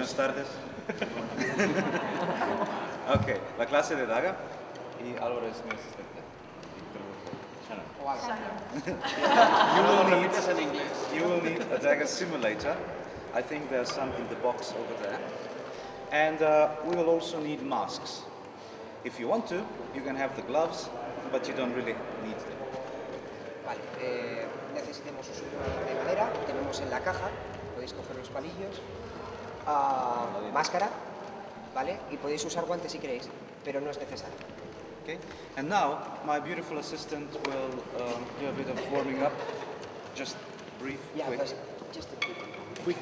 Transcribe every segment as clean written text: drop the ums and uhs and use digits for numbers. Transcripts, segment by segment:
Buenas tardes. Ok, la clase de daga y Álvaro es mi asistente. You will need a daga simulator. I think there's some in the box over there. And we will also need masks. If you want to, you can have the gloves, but you don't really need them. Vale, necesitamos un suelo de madera, tenemos en la caja, podéis coger los palillos, máscara, ¿vale? Y podéis usar guantes si queréis, pero no es necesario. Okay, and now my beautiful assistant will do a bit of warming up. Just brief, Yeah, quick. Just a quick. Quick.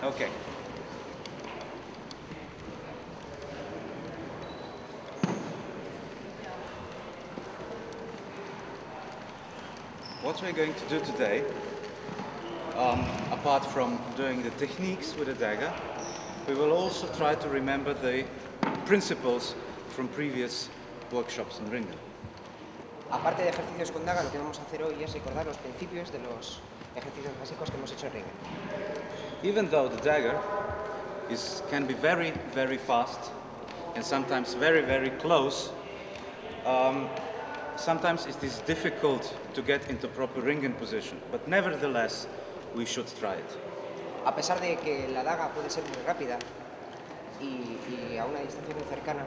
Okay. What we're going to do today, apart from doing the techniques with the dagger, we will also try to remember the principles from previous workshops in Ringen. Aparte de ejercicios con daga, lo que vamos a hacer hoy es recordar los principios de los ejercicios básicos que hemos hecho en Ringen. Even though the dagger can be very, very fast and sometimes very, very close, sometimes it is difficult to get into proper ringen position, but nevertheless, we should try it. A pesar de que la daga puede ser muy rápida y a una distancia muy cercana,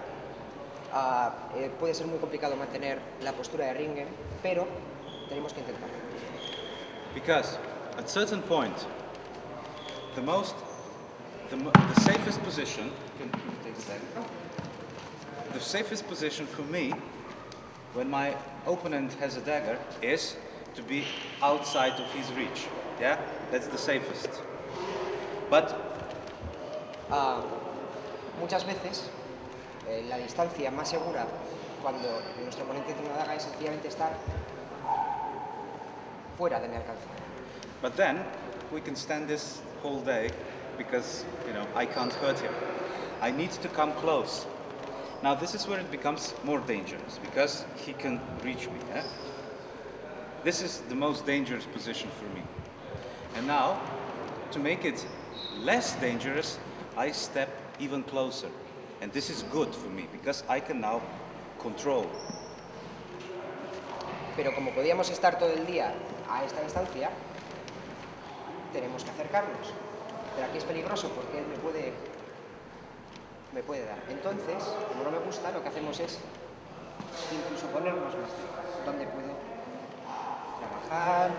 puede ser muy complicado mantener la postura de ringen, pero tenemos que intentarlo. Because at certain point, the safest position, the safest position for me when my opponent has a dagger is to be outside of his reach. Yeah, that's the safest. But muchas veces la distancia más segura cuando nuestro oponente tiene una daga es sencillamente estar fuera de mi alcance. But then we can stand this whole day because, you know, I can't hurt him. I need to come close. Now this is where it becomes more dangerous because he can reach me. Yeah? This is the most dangerous position for me. And now, to make it less dangerous, I step even closer. And this is good for me because I can now control. Pero como podíamos estar todo el día a esta distancia, tenemos que acercarnos. Pero aquí es peligroso porque él me puede dar. Entonces, como no me gusta, lo que hacemos es incluso ponernos más cerca, donde puedo trabajar,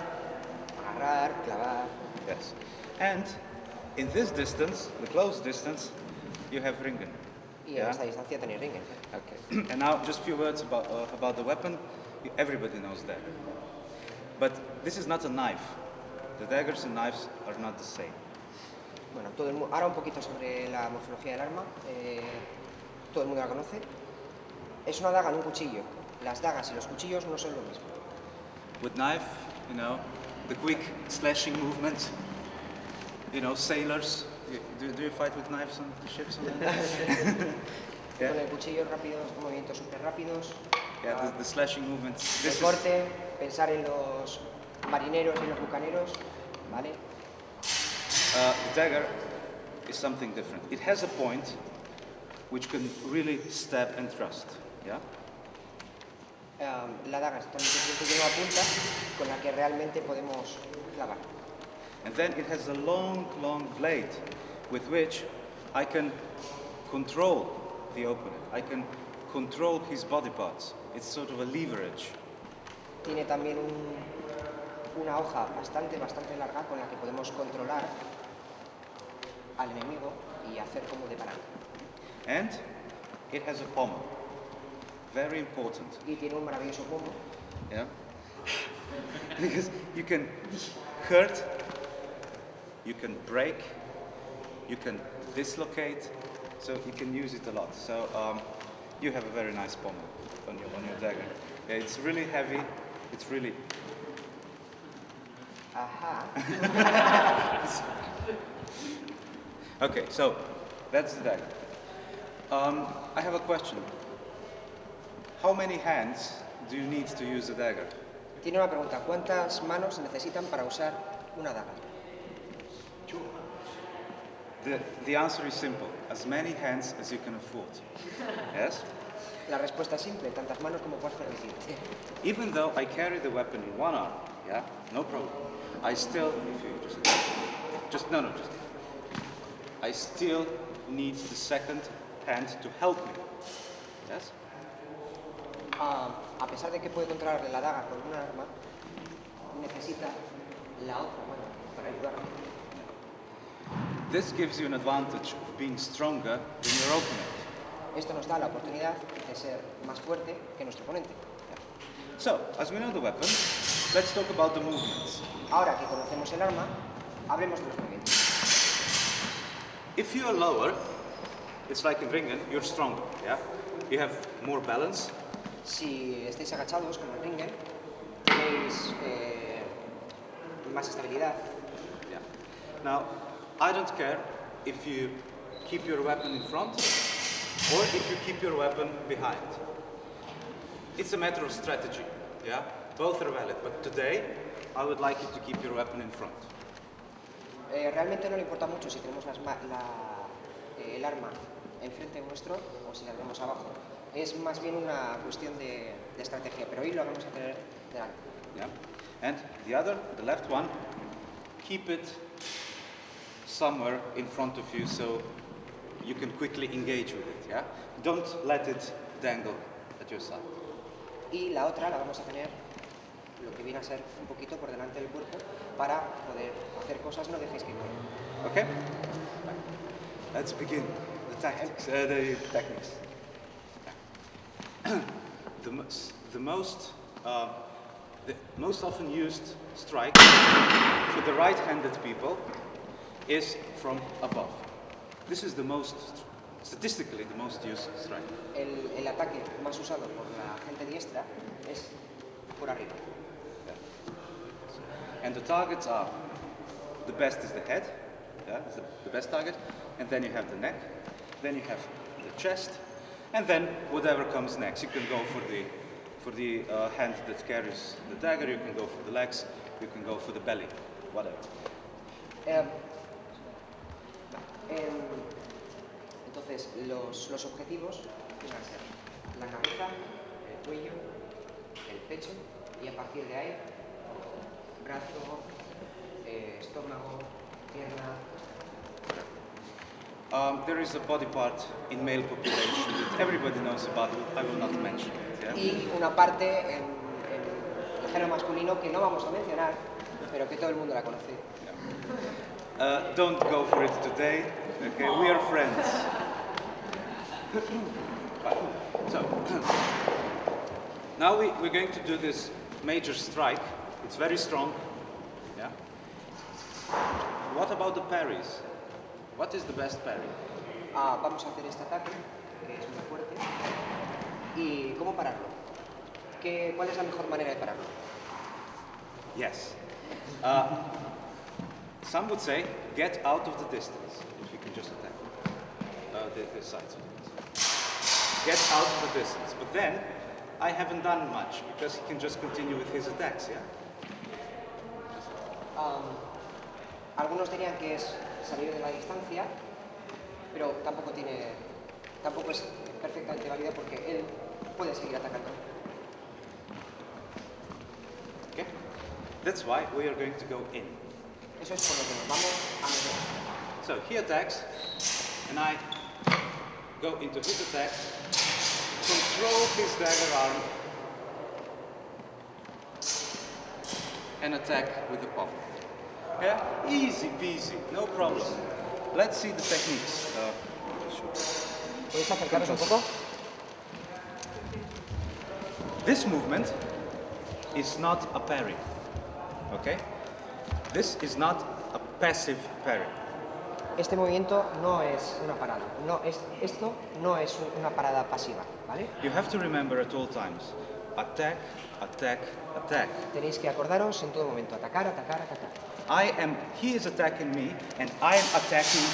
agarrar, clavar. Yes. And in this distance, the close distance, you have ringen. Y en esta distancia tenéis ringen. Okay. And now just a few words about the weapon. Everybody knows dagger. But this is not a knife. The daggers and knives are not the same. Bueno, ahora un poquito sobre la morfología del arma. Todo el mundo la conoce. Es una daga, no un cuchillo. Las dagas y los cuchillos no son lo mismo. With knife, you know, the quick slashing movement. You know, sailors. Do you fight with knives on the ships? Yeah. Con el cuchillo rápido, movimientos súper rápidos. Yeah, the slashing movements. El corte, pensar en los marineros y los bucaneros, ¿vale? The dagger is something different. It has a point which can really stab and thrust. Yeah. La daga tiene una punta con la que realmente podemos clavar. And then it has a long, long blade with which I can control the opponent. I can control his body parts. It's sort of a leverage. Tiene también una hoja bastante larga con la que podemos controlar al enemigo y hacer como de palanca. And it has a pommel. Very important. Y tiene un maravilloso pomo. Yeah. Because you can hurt, you can break, you can dislocate. so you can use it a lot. So you have a very nice pommel on your dagger. Yeah, it's really heavy. It's really. Ajá. Okay, so that's the dagger. I have a question. How many hands do you need to use a dagger? Tiene una pregunta. ¿Cuántas manos se necesitan para usar una daga? The answer is simple. As many hands as you can afford. Yes? La respuesta es simple. Tantas manos como puedas permitirte. Even though I carry the weapon in one arm, yeah, no problem. I still, if you I still need the second hand to help me. Yes? A pesar de que puede controlar la daga con una arma, necesita la otra mano para ayudarme. This gives you an advantage of being stronger than your opponent. Esto nos da la oportunidad de ser más fuerte que nuestro oponente. So, as we know the weapon, let's talk about the movements. Ahora que conocemos el arma, hablemos de los movimientos. If you are lower, it's like in ringen, you're stronger, yeah? You have more balance. Si estáis agachados, como en ringen, tenéis más estabilidad. Yeah. Now, I don't care if you keep your weapon in front or if you keep your weapon behind. It's a matter of strategy, yeah? Both are valid, but today I would like you to keep your weapon in front. Realmente no le importa mucho si tenemos el arma enfrente nuestro o si la tenemos abajo. Es más bien una cuestión de estrategia, pero hoy lo vamos a tener delante. Yeah. And the left one, keep it somewhere in front of you so you can quickly engage with it, yeah? Don't let it dangle at your side. Y la otra la vamos a tener lo que viene a ser un poquito por delante del cuerpo para poder hacer cosas, no dejéis que corra. Okay? Let's begin the tactics, the techniques. The most often used strike for the right-handed people is from above. This is statistically the most used strike. El ataque más usado por la gente diestra es por arriba. And the targets are, the best is the head, yeah, it's the best target, and then you have the neck, then you have the chest, and then whatever comes next. You can go for the hand that carries the dagger, you can go for the legs, you can go for the belly, whatever. Entonces, los objetivos van a ser la cabeza, el cuello, el pecho, y a partir de ahí, brazo, estómago, pierna. There is a body part in male population that everybody knows about, I will not mention it. Yeah? Y una parte en el género masculino que no vamos a mencionar, pero que todo el mundo la conoce. Yeah. Don't go for it today, okay? We are friends. So, now we're going to do this major strike. It's very strong. Yeah? What about the parries? What is the best parry? Vamos a hacer este ataque, que es muy fuerte. ¿Y cómo pararlo? ¿Cuál es la mejor manera de pararlo? Yes. Some would say, get out of the distance, if you can just attack the sides of it. Get out of the distance. But then, I haven't done much, because he can just continue with his attacks, yeah? Algunos dirían que es salir de la distancia, pero tampoco es perfectamente válido porque él puede seguir atacando. Okay? That's why we are going to go in. Eso es por lo que nos vamos a meter. So he attacks, and I go into his attack, control his dagger arm, and attack with the palm. Yeah, easy peasy, no problem. Let's see the techniques. ¿Puedes acercaros un poco? This movement is not a parry, okay? This is not a passive parry. este movimiento no es una parada. Esto no es una parada pasiva, ¿vale? You have to remember at all times, attack, attack, attack. Tenéis que acordaros en todo momento, atacar, atacar, atacar. He is attacking me, and I am attacking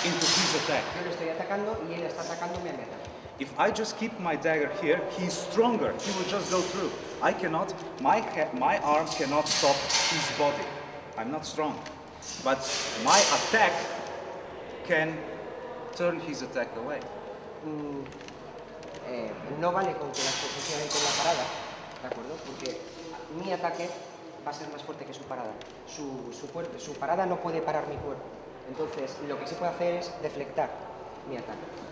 into his attack. Yo le estoy atacando y él está atacándome a mi ataque. If I just keep my dagger here, he's stronger. He will just go through. I cannot, my arm cannot stop his body. I'm not strong. But my attack can turn his attack away. No vale con que las posiciones con la parada, ¿de acuerdo? Porque mi ataque va a ser más fuerte que su parada. Su parada no puede parar mi cuerpo. Entonces, lo que sí puede hacer es deflectar mi ataque.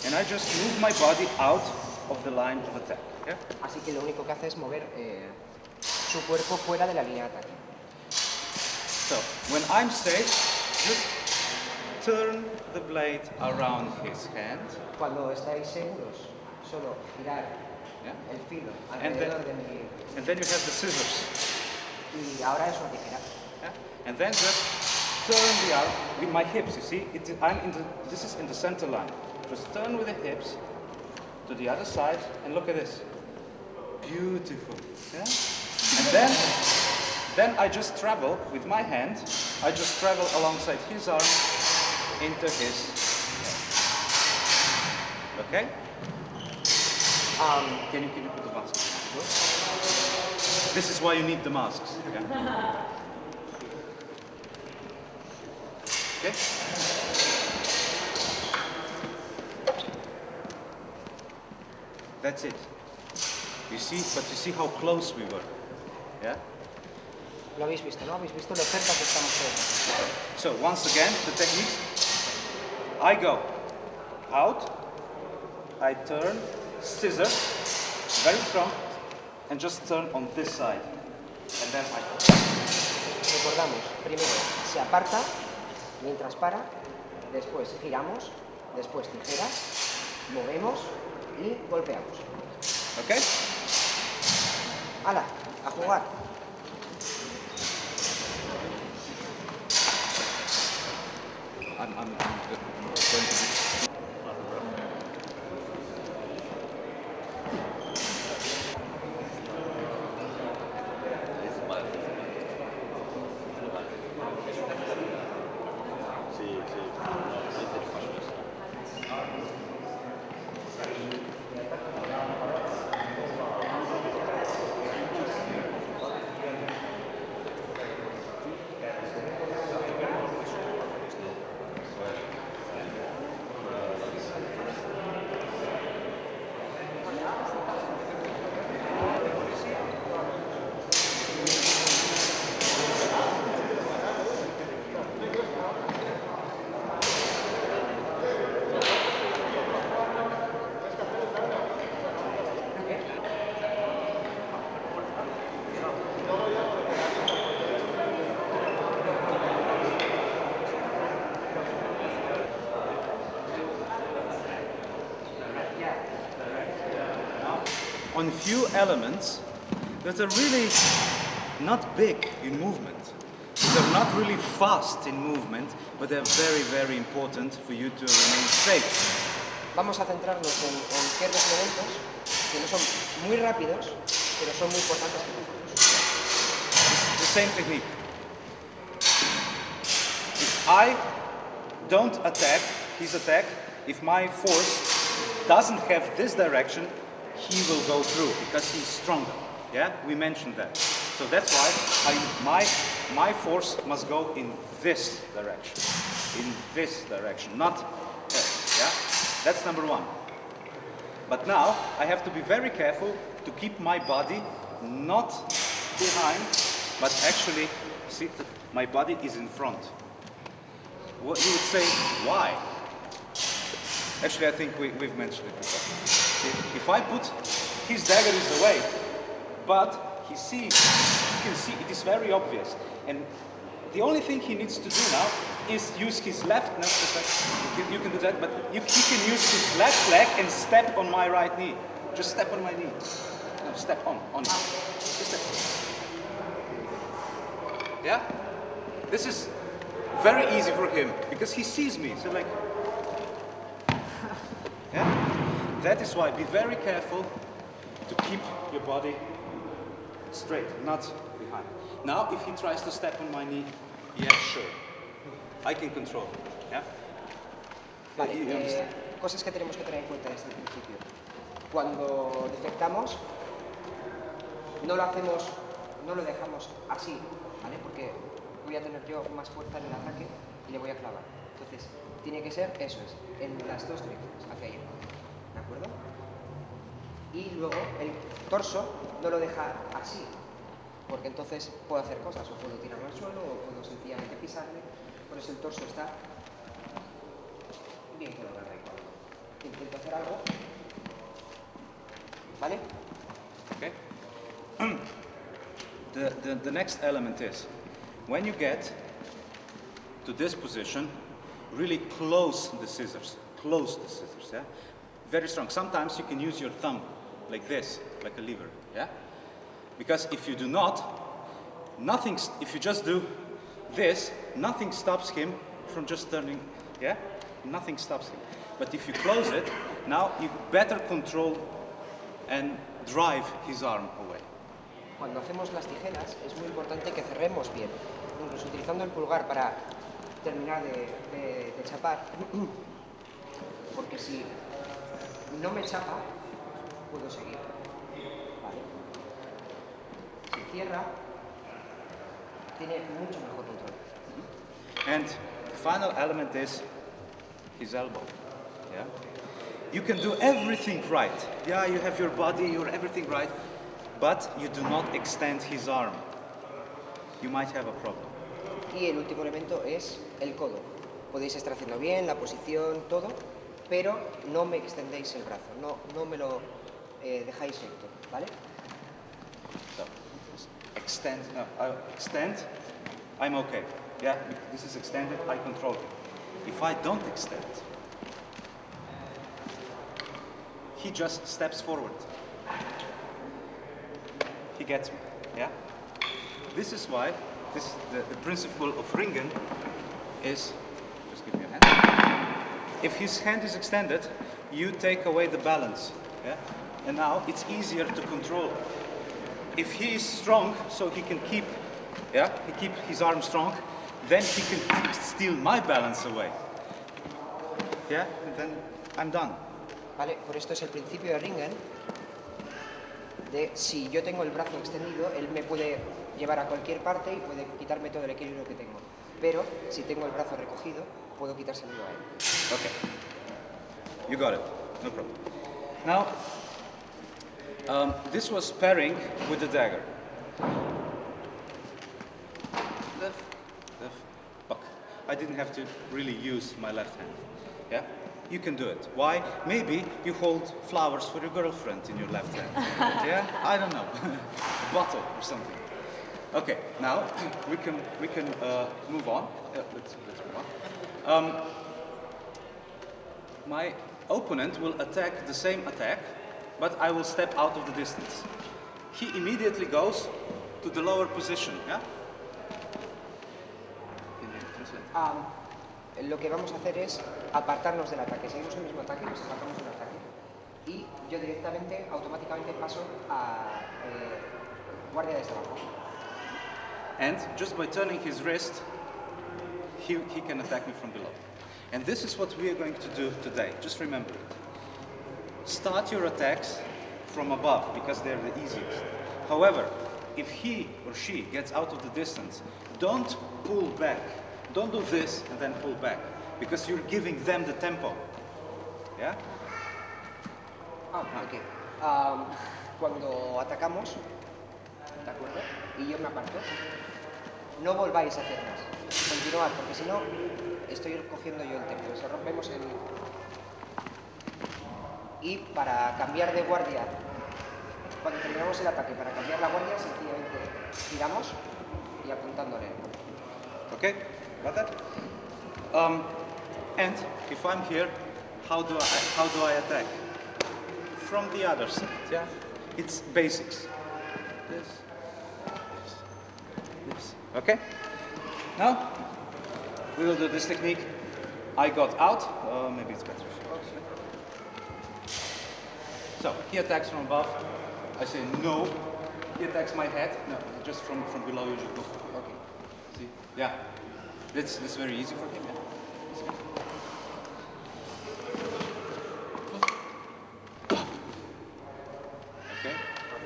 And I just move my body out of the line of attack. Yeah? Así que lo único que hace es mover su cuerpo fuera de la línea de ataque. So, when I'm safe, just turn the blade around his hand. Cuando estáis seguros, solo girar Yeah? el filo And alrededor de mi... And then you have the scissors. Y ahora es una tijera. Yeah? And then just turn the arm with my hips. You see, this is in the center line. Just turn with the hips to the other side and look at this. Beautiful. Yeah? And then I just travel with my hand. I just travel alongside his arm into his. Okay? Can you put the mask on? This is why you need the masks. Yeah? Okay? That's it. You see how close we were. Yeah? Lo habéis visto, ¿no? Habéis visto lo cerca que estamos todos. So once again, the technique. I go out, I turn, scissors, very strong, and just turn on this side. And then I... Recordamos, primero se aparta, mientras para, después giramos, después tijeras, movemos y golpeamos. Okay? ¡Hala! ¡A jugar! I'm going to be... On few elements that are really not big in movement. They're not really fast in movement, but they're very, very important for you to remain safe. Vamos a centrarnos en ciertos elementos que no son muy rápidos, pero son muy importantes para nosotros. The same technique. If I don't attack his attack, if my force doesn't have this direction, he will go through because he's stronger. Yeah, we mentioned that. So that's why my force must go in this direction. In this direction, not there. Yeah, that's number one. But now I have to be very careful to keep my body not behind, but actually, see, my body is in front. What you would say, why? Actually, I think we've mentioned it before. If I put his dagger is away, but you can see it is very obvious. And the only thing he needs to do now is use his left, you can do that, but he can use his left leg and step on my right knee. Just step on my knee. No, step on it. Just step. Yeah? This is very easy for him because he sees me. So like, yeah. That is why be very careful to keep your body straight, not behind. Now, if he tries to step on my knee, yeah, sure, I can control. Yeah. Vale, You understand? cosas que tenemos que tener en cuenta desde el principio. Cuando defectamos, no lo hacemos, no lo dejamos así, ¿vale? Porque voy a tener yo más fuerza en el ataque y le voy a clavar. Entonces, tiene que ser, eso es, en las dos direcciones, hacia allá. ¿De acuerdo? Y luego el torso no lo deja así, porque entonces puedo hacer cosas, o puedo tirarlo al suelo, o puedo sencillamente pisarle. Por eso el torso está bien colocado ahí. Intento hacer algo, ¿vale? Okay. The next element is, when you get to this position, really close the scissors, yeah? Very strong. Sometimes you can use your thumb, like this, like a lever, yeah? Because if you do not, if you just do this, nothing stops him from just turning, yeah? Nothing stops him. But if you close it, now you better control and drive his arm away. Cuando hacemos las tijeras es muy importante que cerremos bien, incluso utilizando el pulgar para terminar de chapar, porque si no me chapa, puedo seguir. ¿Vale? Si cierra, tiene mucho mejor control. And the final element is his elbow. Yeah? You can do everything right. Yeah, you have your body, you're everything right, but you do not extend his arm. You might have a problem. Y el último elemento es el codo. Podéis estar haciendo bien la posición, todo, pero no me extendéis el brazo, no me lo dejáis recto, ¿vale? So, extend, I'm okay. Yeah, this is extended, I control it. If I don't extend, he just steps forward. He gets me, yeah? This is why, the principle of ringen is, just give me a hand. If his hand is extended, you take away the balance, yeah? And now it's easier to control. If he is strong, so he can keep, yeah, he keep his arm strong, then he can steal my balance away. Yeah, and then I'm done. Vale, por esto es el principio de ringen, de si yo tengo el brazo extendido, él me puede llevar a cualquier parte y puede quitarme todo el equilibrio que tengo. Pero si tengo el brazo recogido, puedo quitárselo a él. Okay, you got it, no problem. Now, this was pairing with the dagger. Left, buck. I didn't have to really use my left hand, yeah? You can do it. Why? Maybe you hold flowers for your girlfriend in your left hand. Yeah? I don't know. A bottle or something. Okay, now we can move on. Let's move on. My opponent will attack the same attack, but I will step out of the distance. He immediately goes to the lower position. Yeah? Lo que vamos a hacer es apartarnos del ataque. Seguimos el mismo ataque, nos apartamos del ataque. Y yo directamente, automáticamente paso a guardia desde abajo. And just by turning his wrist, he can attack me from below. And this is what we are going to do today. Just remember it. Start your attacks from above, because they're the easiest. However, if he or she gets out of the distance, don't pull back. Don't do this and then pull back, because you're giving them the tempo. Yeah? Ok. Cuando atacamos, ¿de acuerdo? Y yo me aparto, no volváis a hacer más. Continuad, porque si no, estoy cogiendo yo el tempo. Si rompemos el... Y para cambiar de guardia, cuando terminamos el ataque, para cambiar la guardia, sencillamente tiramos y apuntándole. Okay? Got that? And if I'm here, how do I attack? From the other side, yeah? It's basics. This. Okay? Now, we will do this technique. I got out. Maybe it's better. So he attacks from above. I say no. He attacks my head. No, just from below you just go. Okay. See? Yeah. This is very easy for him. Yeah. Okay.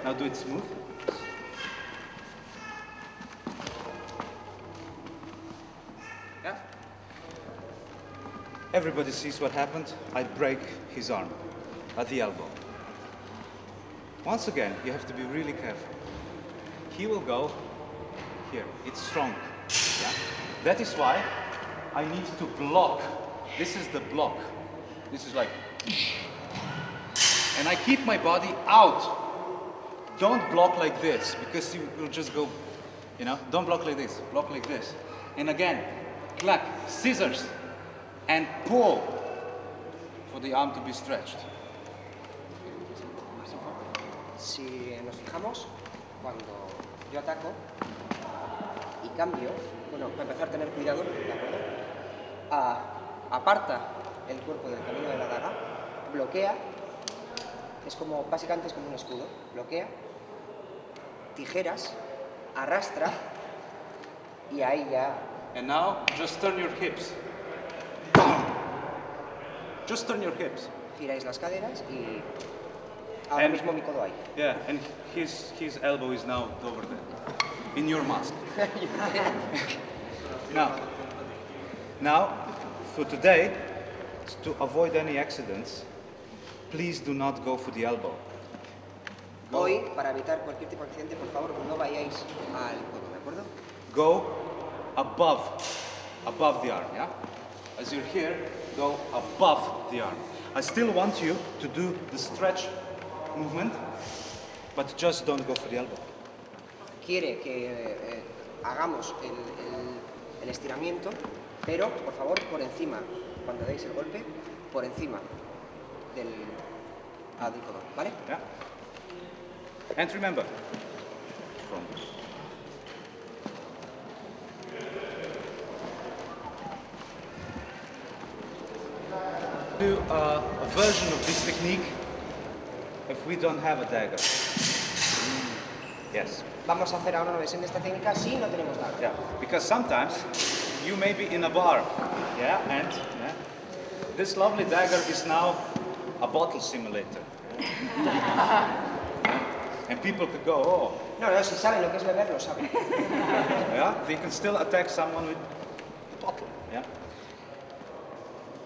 Now do it smooth. Yeah. Everybody sees what happened. I break his arm at the elbow. Once again, you have to be really careful. He will go here. It's strong. Yeah? That is why I need to block. This is the block. This is like... And I keep my body out. Don't block like this, because you will just go, you know, don't block like this, block like this. And again, clack, scissors, and pull for the arm to be stretched. Si nos fijamos, cuando yo ataco y cambio, bueno, para empezar a tener cuidado, ¿de acuerdo? Aparta el cuerpo del camino de la daga, bloquea, es como, básicamente es como un escudo, bloquea, tijeras, arrastra y ahí ya... And now, just turn your hips. Just turn your hips. Giráis las caderas y ahora mismo mi codo ahí. Yeah, and his elbow is now over there, in your mask. Now, for today, to avoid any accidents, please do not go for the elbow. Hoy, para evitar cualquier tipo de accidente, por favor, no vayáis al codo, ¿de acuerdo? Go above the arm, yeah? As you're here, go above the arm. I still want you to do the stretch movement, but just don't go for the elbow. Quiere que hagamos el estiramiento, pero, por favor, por encima, cuando deis el golpe, por encima del codo, ¿vale? Yeah. And remember, do a version of this technique if we don't have a dagger. Yes. Vamos a hacer ahora una versión de esta técnica si no tenemos daga. Yeah, because sometimes you may be in a bar, yeah, and this lovely dagger is now a bottle simulator. And people could go, oh. No, si saben lo que es beber, lo saben. Yeah, they can still attack someone with a bottle, yeah.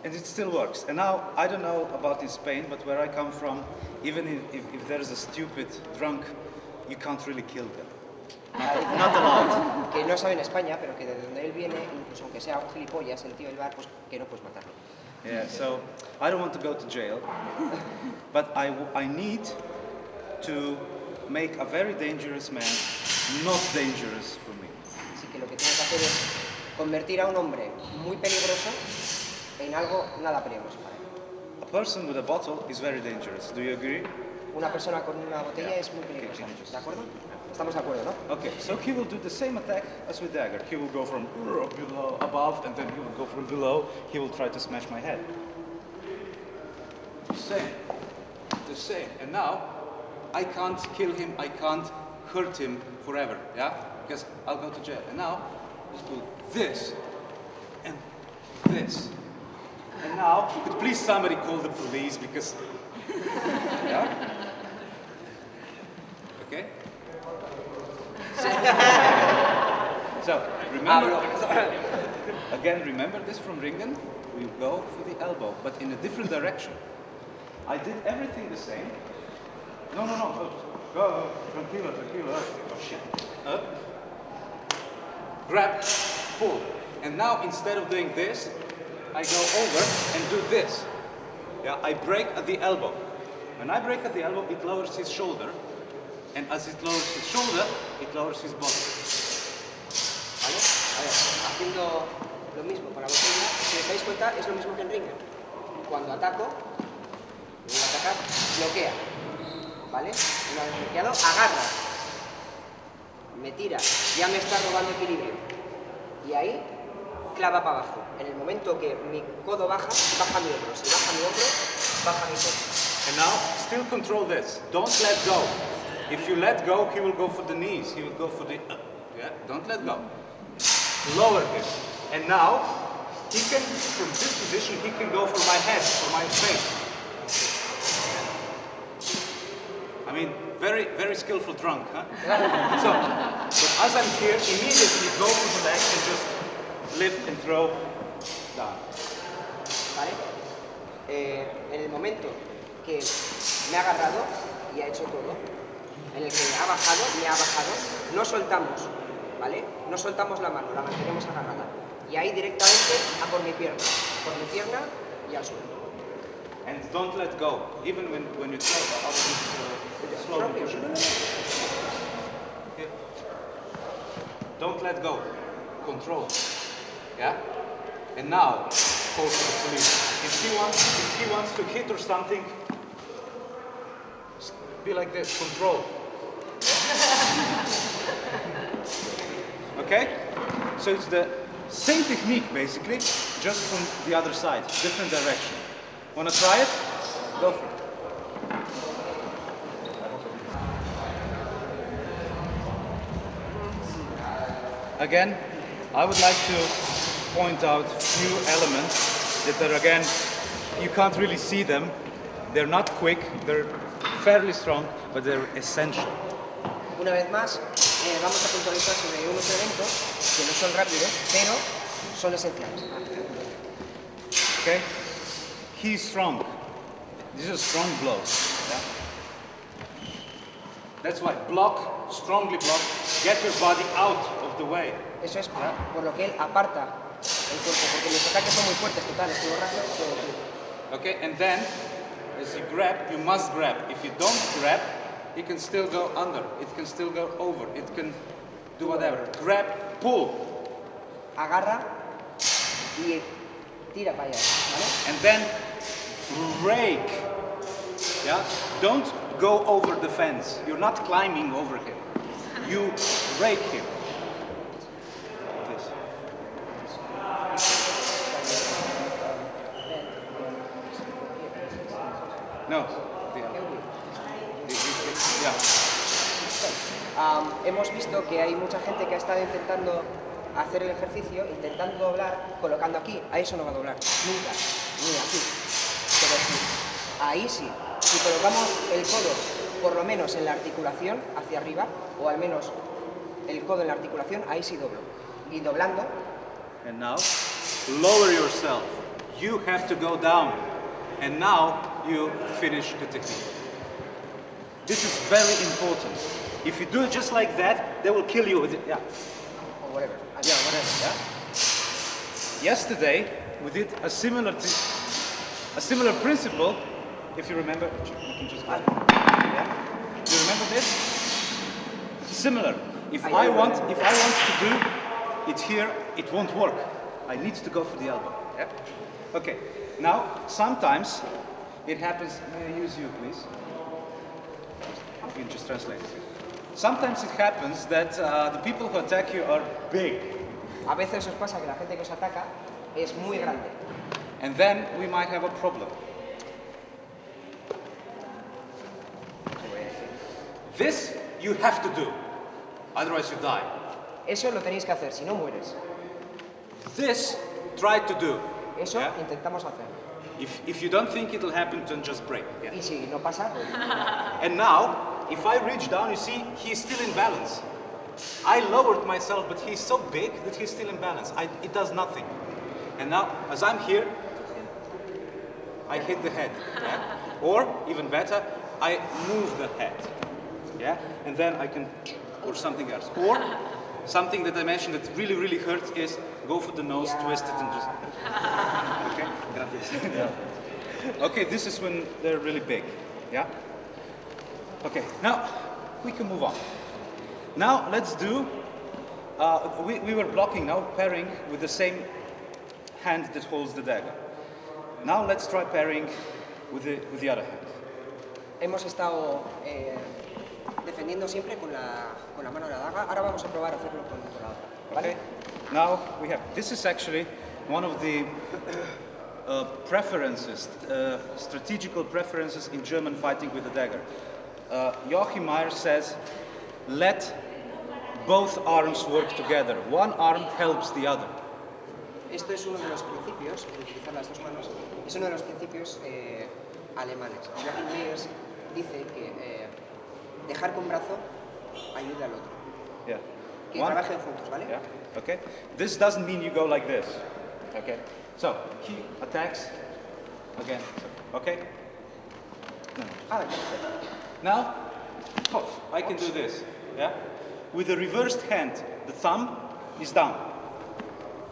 And it still works. And now, I don't know about in Spain, but where I come from, even if there's a stupid drunk, you can't really kill them. Not allowed. Que no sabe en España, pero que de donde él viene, incluso aunque sea un gilipollas, el tío del bar, pues que no puedes matarlo. Yeah, so I don't want to go to jail, but I need to make a very dangerous man not dangerous for me. Así que lo que tengo que hacer es convertir a un hombre muy peligroso en algo nada peligroso para él. A person with a bottle is very dangerous. Do you agree? Una persona con una botella es muy peligrosa. ¿De acuerdo? Estamos de acuerdo, ¿no? Okay, so he will do the same attack as with dagger. He will go from below, above, and then he will go from below. He will try to smash my head. The same. And now, I can't kill him, I can't hurt him forever, yeah? Because I'll go to jail. And now, just do this, and this. And now, could please somebody call the police, because... Yeah? Okay? So, remember... Again, remember this from Ringen? We go for the elbow, but in a different direction. I did everything the same. No. Go. Tranquilo. Oh, shit. Up. Grab. Pull. And now, instead of doing this, I go over and do this. Yeah, I break at the elbow. When I break at the elbow, it lowers his shoulder. And as it lowers his shoulder, it lowers his body. ¿Vale? A ver, haciendo lo mismo con la botella, si os dais cuenta, es lo mismo que en Ringen. Cuando ataco, voy a atacar, bloquea. ¿Vale? Una vez bloqueado, agarra. Me tira, ya me está robando equilibrio. Y ahí clava para abajo. En el momento que mi codo baja, baja mi hombro. Si baja mi hombro, baja mi codo. And now, still control this. Don't let go. If you let go, he will go for the knees. He will go for the... yeah, don't let go. Lower him. And now, he can, from this position, he can go for my head, for my face. I mean, very, very skillful drunk, huh? So, but as I'm here, immediately go for the leg and just lift and throw down. ¿Vale? En el momento que me ha agarrado y ha hecho todo, en el que ha bajado, me ha bajado, no soltamos, ¿vale? No soltamos la mano, la mantenemos agarrada. Y ahí directamente a por mi pierna y al suelo. And don't let go, even when you throw out of slow motion. Here. Don't let go, control. Yeah? And now, call for the police. If he wants to hit or something, be like this, control. Okay? So it's the same technique basically, just from the other side, different direction. Wanna try it? Go for it. Again, I would like to point out a few elements that are, again, you can't really see them. They're not quick, they're fairly strong, but they're essential. Una vez más, vamos a puntualizar sobre unos elementos que no son rápidos, pero son esenciales. Okay? He's strong. These are strong blows. Yeah? That's why block, strongly block, get your body out of the way. Eso es por lo que él aparta el cuerpo, porque los ataques son muy fuertes, total, estoy borracho. Okay, and then, as you grab, you must grab. If you don't grab, it can still go under, it can still go over, it can do whatever. Grab, pull. Agarra y tira para allá, ¿vale? And then break. Yeah? Don't go over the fence. You're not climbing over him. You break him. This. No. Yeah. Hemos visto que hay mucha gente que ha estado intentando hacer el ejercicio, intentando doblar, colocando aquí. A eso no va a doblar, nunca, ni aquí. Pero sí, ahí sí. Si colocamos el codo por lo menos en la articulación hacia arriba, o al menos el codo en la articulación, ahí sí doblo. Y doblando. And now, lower yourself. You have to go down. And now you finish the technique. This is very important. If you do it just like that, they will kill you with it. Yeah. Or whatever. Yeah, whatever. Yeah. Yesterday, we did a similar principle. If you remember, you can just go. Yeah. Do you remember this? Similar. If I want to do it here, it won't work. I need to go for the elbow. Yeah. Okay. Now, sometimes it happens. May I use you, please? If you can just translate it. Sometimes it happens that the people who attack you are big. A veces os pasa que la gente que os ataca es muy grande. And then we might have a problem. This you have to do, otherwise you die. Eso lo tenéis que hacer, si no mueres. This try to do. Eso Yeah? intentamos hacer. If you don't think it'll happen, then just break. Yeah? Y si no pasa, pues... And now, if I reach down, you see, he's still in balance. I lowered myself, but he's so big that he's still in balance. It does nothing. And now, as I'm here, I hit the head. Yeah? Or, even better, I move the head. Yeah? And then I can, or something else. Or, something that I mentioned that really, really hurts is go for the nose, twist it, and just... Okay? Gracias. Yeah. Okay, this is when they're really big. Yeah? Okay, now we can move on. Now let's do, we were blocking now, pairing with the same hand that holds the dagger. Now let's try pairing with the other hand. Hemos estado defendiendo siempre con la mano de la daga. Ahora vamos a probar a hacerlo con la otra. ¿Vale? Okay. Now we have, this is actually one of the preferences, strategical preferences in German fighting with the dagger. Joachim Meyer says, let both arms work together. One arm helps the other. Esto es uno de los principios, utilizar las dos manos, es uno de los principios alemanes. Joachim Meyer dice que dejar que un brazo ayude al otro. Yeah. Que trabajen juntos, ¿vale? Yeah. Okay. This doesn't mean you go like this. Okay. So he attacks again. Okay. No. Ah, Now, I can do this. Yeah. With the reversed hand, the thumb is down,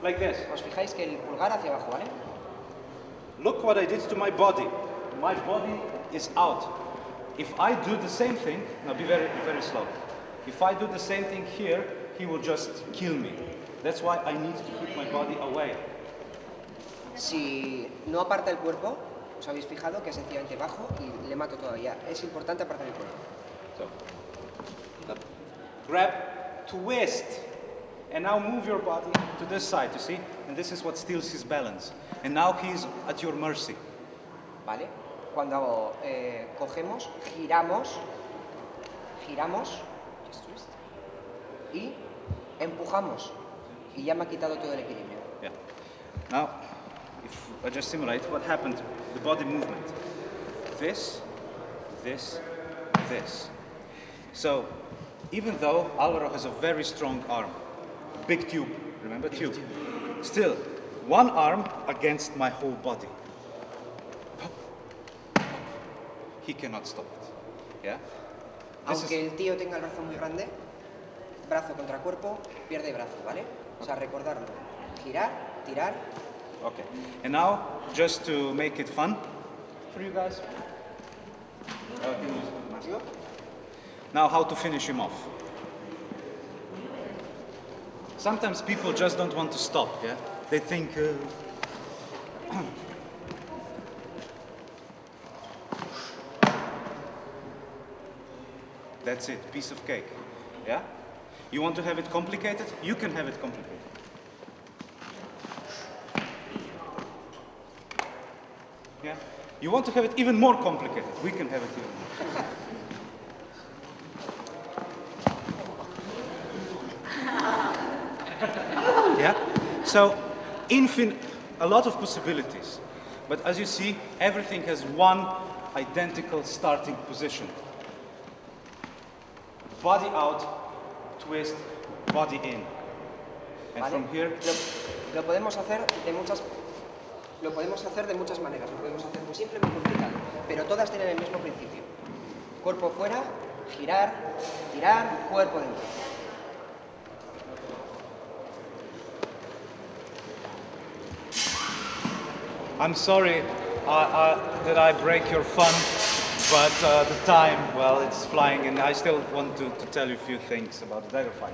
like this. Os fijáis que el pulgar hacia abajo, ¿vale? Look what I did to my body. My body is out. If I do the same thing, now be very, very slow. If I do the same thing here, he will just kill me. That's why I need to put my body away. Si no aparta el cuerpo, os habéis fijado que sencillamente bajo y le mato todavía. Es importante apartar el cuerpo. So, grab, twist, and now move your body to this side, you see? And this is what steals his balance. And now he's at your mercy. ¿Vale? Cuando cogemos, giramos, just twist, y empujamos. Y ya me ha quitado todo el equilibrio. Yeah. Now, if I just simulate what happened, the body movement. This, this, this. So, even though Alvaro has a very strong arm, big tube, remember tube? Still, one arm against my whole body. He cannot stop it. Yeah? Aunque el tío tenga el brazo muy grande, brazo contra cuerpo, pierde brazo, ¿vale? O sea, recordarlo. Girar, tirar. Okay. And now, just to make it fun for you guys. Now, how to finish him off. Sometimes people just don't want to stop, yeah? They think... That's it, piece of cake, yeah? You want to have it complicated? You can have it complicated. Yeah? You want to have it even more complicated? We can have it even more. Yeah? So, a lot of possibilities. But as you see, everything has one identical starting position. Body out, twist, body in. And ¿Vale? from here... Lo podemos hacer de muchas maneras. Lo podemos hacer muy simple, muy complicado. Pero todas tienen el mismo principio. Cuerpo fuera, girar, tirar, cuerpo dentro. I'm sorry that I break your fun, but the time, well, it's flying, and I still want to tell you a few things about the dagger fight.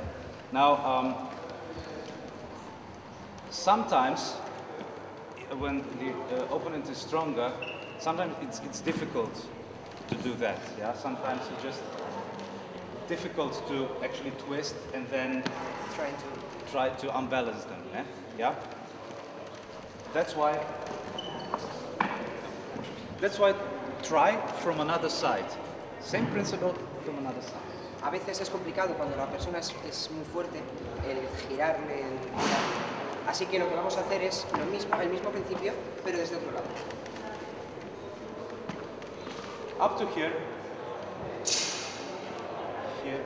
Now, sometimes when the opponent is stronger, sometimes it's difficult to do that. Yeah, sometimes it's just difficult to actually twist and then try to unbalance them. Yeah. That's why try from another side. Same principle from another side. A veces es complicado cuando la persona es muy fuerte el girarle, el tirar. Así que lo que vamos a hacer es el mismo principio, pero desde otro lado. Up to here. Here.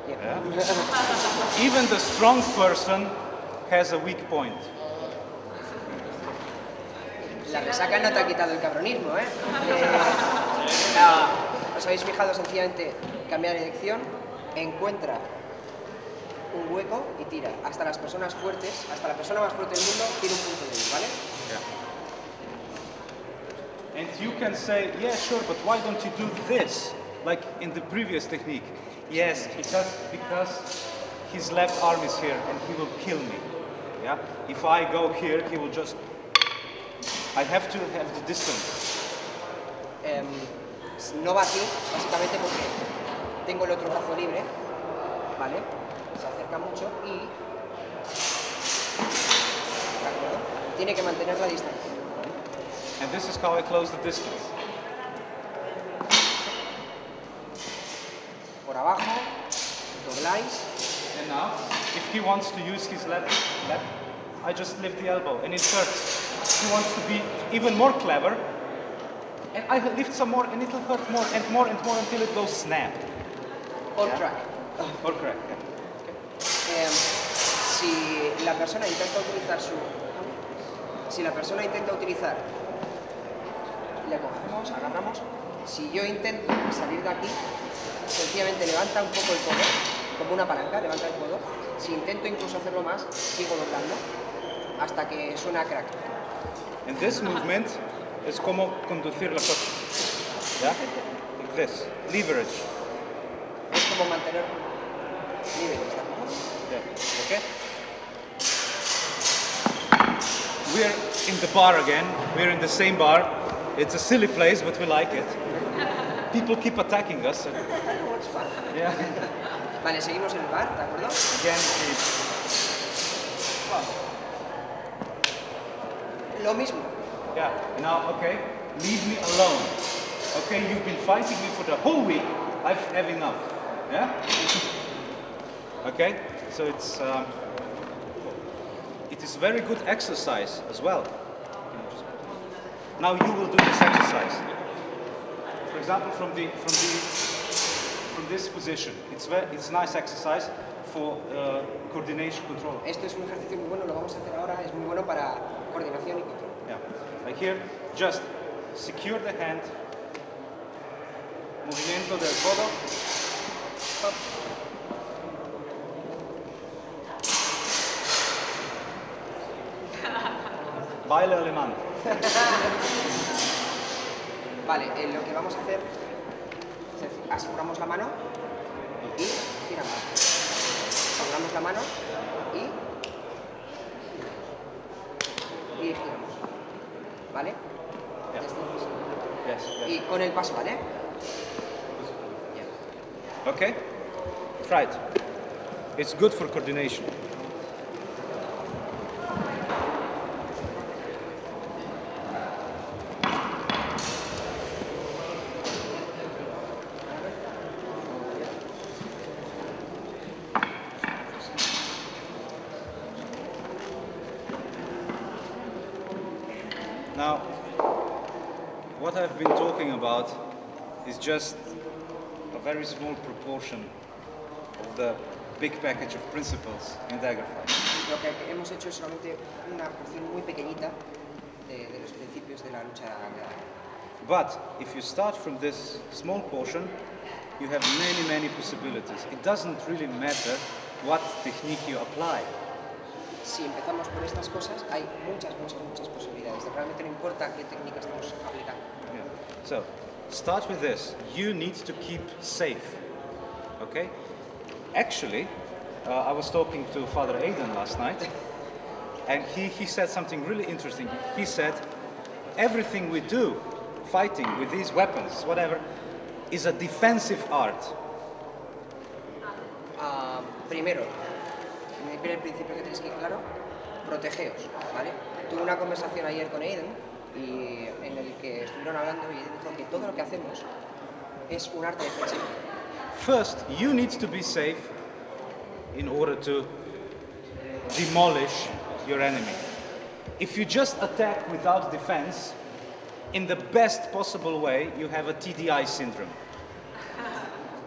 Yeah. Even the strong person has a weak point. La resaca no te ha quitado el cabronismo, ¿eh? Os habéis fijado sencillamente cambiar de dirección, encuentra un hueco y tira. Hasta las personas fuertes, hasta la persona más fuerte del mundo tiene un punto débil, ¿vale? Yeah. And you can say, yeah, sure, but why don't you do this, like in the previous technique? Yes, because his left arm is here and he will kill me. Yeah. If I go here, he will just. I have to have the distance. No va aquí, básicamente porque tengo el otro brazo libre, ¿vale? Se hace acerca mucho y... ¿De acuerdo? Tiene que mantener la distancia. And this is how I close the distance. Por abajo, dobláis. And now, if he wants to use his left, I just lift the elbow and it hurts. He wants to be even more clever, and I lift some more and it'll hurt more and more and more until it goes snap. Or Yeah. crack. Or crack. Yeah. Si la persona intenta utilizar le cogemos, agarramos. Si yo intento salir de aquí, sencillamente levanta un poco el codo, como una palanca, levanta el codo. Si intento incluso hacerlo más, sigo doblando hasta que suena crack. And this movement is como conducir la coche. Yeah? Like this. Leverage. Es como mantener niveles, ¿de acuerdo? Yeah. Okay? We're in the bar again. We're in the same bar. It's a silly place, but we like it. People keep attacking us. What's fun? Yeah. Vale, seguimos en el bar, ¿de acuerdo? Again, Lo mismo. yeah. Now, okay, leave me alone. Okay, you've been fighting me for the whole week. I've had enough. Yeah. Okay, so it is very good exercise as well. Now you will do this exercise. For example, from this position, it's nice exercise for coordination control. Esto es un ejercicio muy bueno, lo vamos a hacer ahora, es muy bueno para coordinación y control. Yeah, like here, just secure the hand. Movimiento del codo. Up. Baile alemán. Vale, lo que vamos a hacer es aseguramos la mano y giramos. Aseguramos la mano y giramos. ¿Vale? Yeah. Desde- Yes, Y yes. con el paso, ¿vale? Okay? Try it. It's good for coordination. Now, what I've been talking about is just a very small proportion of the big package of principles in dagger fight. Lo que hemos hecho es solamente una porción muy pequeñita de los principios de la lucha de daga. But if you start from this small portion, you have many possibilities. It doesn't really matter what technique you apply. Si empezamos por estas cosas, hay muchas posibilidades. Realmente no importa qué técnica estamos aplicando. Yeah. So, start with this. You need to keep safe. Okay? Actually, I was talking to Father Aidan last night, and he said something really interesting. He said, everything we do, fighting with these weapons, whatever, is a defensive art. Primero, el primer principio que tenéis que ir claro, protegeos, ¿vale? Tuve una conversación ayer con Aiden y en el que estuvieron hablando y dijo que todo lo que hacemos es un arte defensivo. First, you need to be safe in order to demolish your enemy. If you just attack without defense, in the best possible way, you have a TDI syndrome.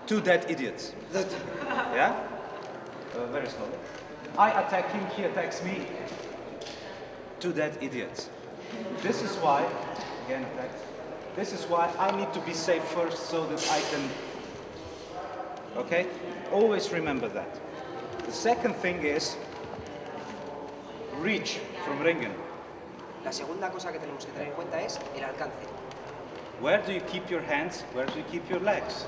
Two dead idiots. Yeah? Very slowly. I attack him, he attacks me. Two dead idiots. This is why, again, this is why I need to be safe first so that I can. Okay? Always remember that. The second thing is reach from ringen. La segunda cosa que tenemos que tener en cuenta es el alcance. Where do you keep your hands? Where do you keep your legs?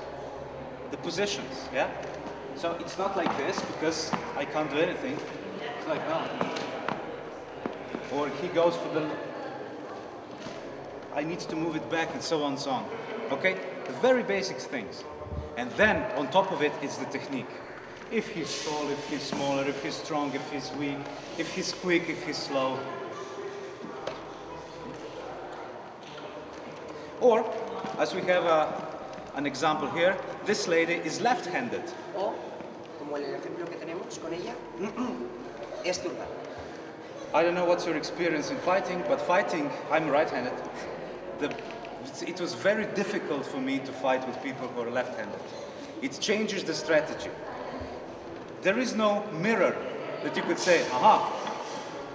The positions, yeah? So it's not like this because I can't do anything. It's like that. Or he goes for the. I need to move it back and so on and so on. Okay? The very basic things. And then on top of it is the technique. if he's tall, if he's smaller, if he's strong, if he's weak, if he's quick, if he's slow. Or, as we have an example here, this lady is left-handed. O, como en el ejemplo que tenemos con ella, es zurda. I don't know what's your experience in fighting, but fighting, I'm right-handed. It was very difficult for me to fight with people who are left-handed. It changes the strategy. There is no mirror that you could say, aha,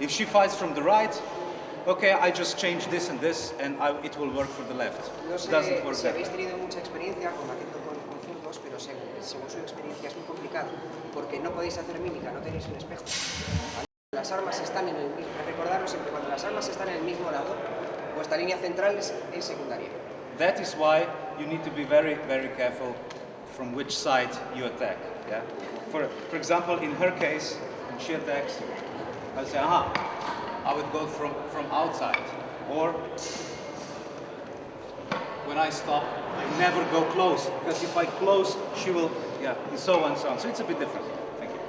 if she fights from the right, okay, I just change this and this and it will work for the left. No sé Doesn't work si that habéis way. tenido mucha experiencia combatiendo con zurdos, pero según su experiencia es muy complicado, porque no podéis hacer mímica, no tenéis un espejo. Las armas están en el mismo, recordaros siempre, cuando las armas están en el mismo lado, vuestra línea central es secundaria. That is why you need to be very, very careful from which side you attack. Yeah. For example, in her case, when she attacks, I'll say, aha, I would go from outside. Or when I stop, I never go close, because if I close, she will, yeah, and so on and so on. So it's a bit different. Thank you.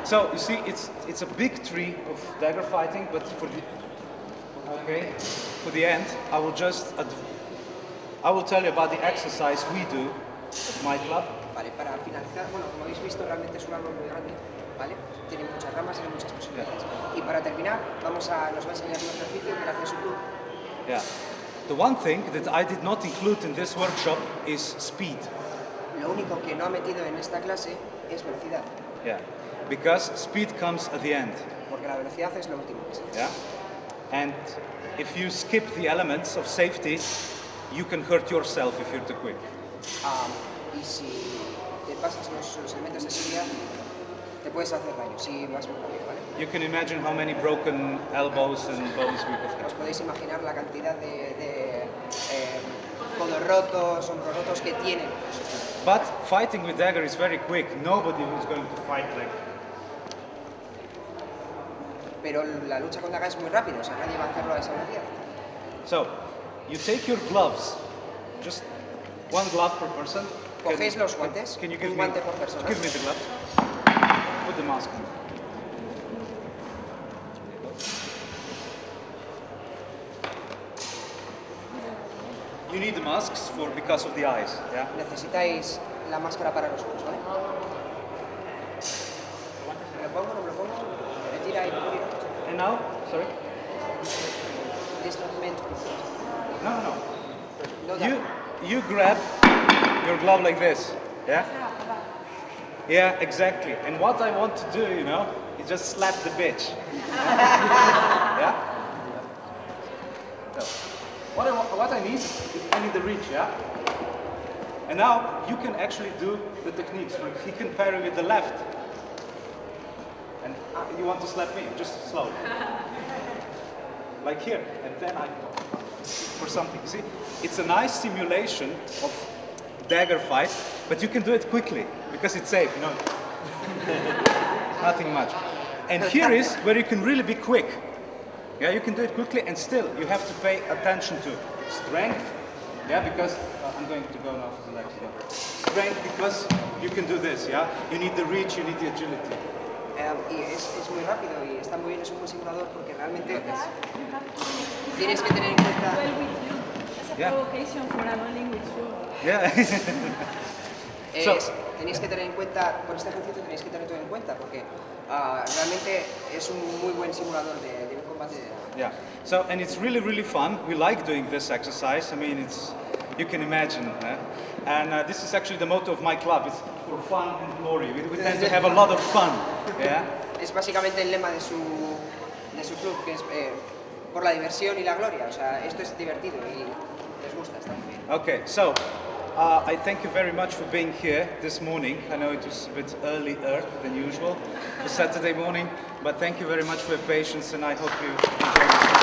So you see, it's a big tree of dagger fighting, but for the end, I will tell you about the exercise we do at my club. Vale, para finalizar, bueno, como habéis visto, realmente es un árbol muy grande, ¿vale? Tiene muchas ramas y muchas posibilidades. Y para terminar, nos va a enseñar un ejercicio que hace su club. Yeah. The one thing that I did not include in this workshop is speed. Lo único que no ha metido en esta clase es velocidad. Yeah. Because speed comes at the end. Porque la velocidad es lo último que se hace. Yeah. And if you skip the elements of safety, you can hurt yourself if you're too quick. Y si te pasas los elementos de seguridad, te puedes hacer daño si vas muy rápido, ¿vale? You can imagine how many broken elbows and bones we could Os have. podéis imaginar la cantidad de codos rotos, hombros rotos que tienen. But fighting with dagger is very quick. Nobody is going to fight like. Pero la lucha con daga es muy rápida, o sea, nadie va a hacerlo a esa velocidad. So, you take your gloves, just one glove per person. Cogéis los guantes, Can you give un me, guante por persona. give me the gloves? Put the mask on. You need the masks because of the eyes, yeah? Necesitáis la máscara para los ojos, ¿vale? ¿Me lo pongo? ¿No me lo pongo? ¿Me tira ahí? And now, sorry? This not meant to be put. No. No that. You grab your glove like this, yeah? Yeah, exactly. And what I want to do, is just slap the bitch. Yeah? So, what I need is I need the reach, yeah? And now you can actually do the techniques. He can parry with the left. And you want to slap me, just slow. Like here, and then I go for something. You see, it's a nice simulation of dagger fight, but you can do it quickly because it's safe, Nothing much. And here is where you can really be quick. Yeah, you can do it quickly, and still you have to pay attention to strength. Yeah, because I'm going to go now for the next one. Strength, because you can do this. Yeah, you need the reach, you need the agility. Y es muy rápido y está muy bien, es un buen simulador porque realmente tienes que tener en cuenta... Yeah. Provocation for an only with you. Yeah. Tenéis que tener en cuenta, con este ejercicio tenéis que tener todo en cuenta porque realmente es un muy buen simulador de un combate. Yeah. So, and it's really, really fun. We like doing this exercise. I mean, you can imagine. And this is actually the motto of my club. It's for fun and glory. We tend to have a lot of fun. Yeah. Es básicamente el lema de su club, que es por la diversión y la gloria. O sea, esto es divertido y les gusta, está muy bien. Okay, so I thank you very much for being here this morning. I know it was a bit earlier than usual for Saturday morning, but thank you very much for your patience, and I hope you enjoyed it.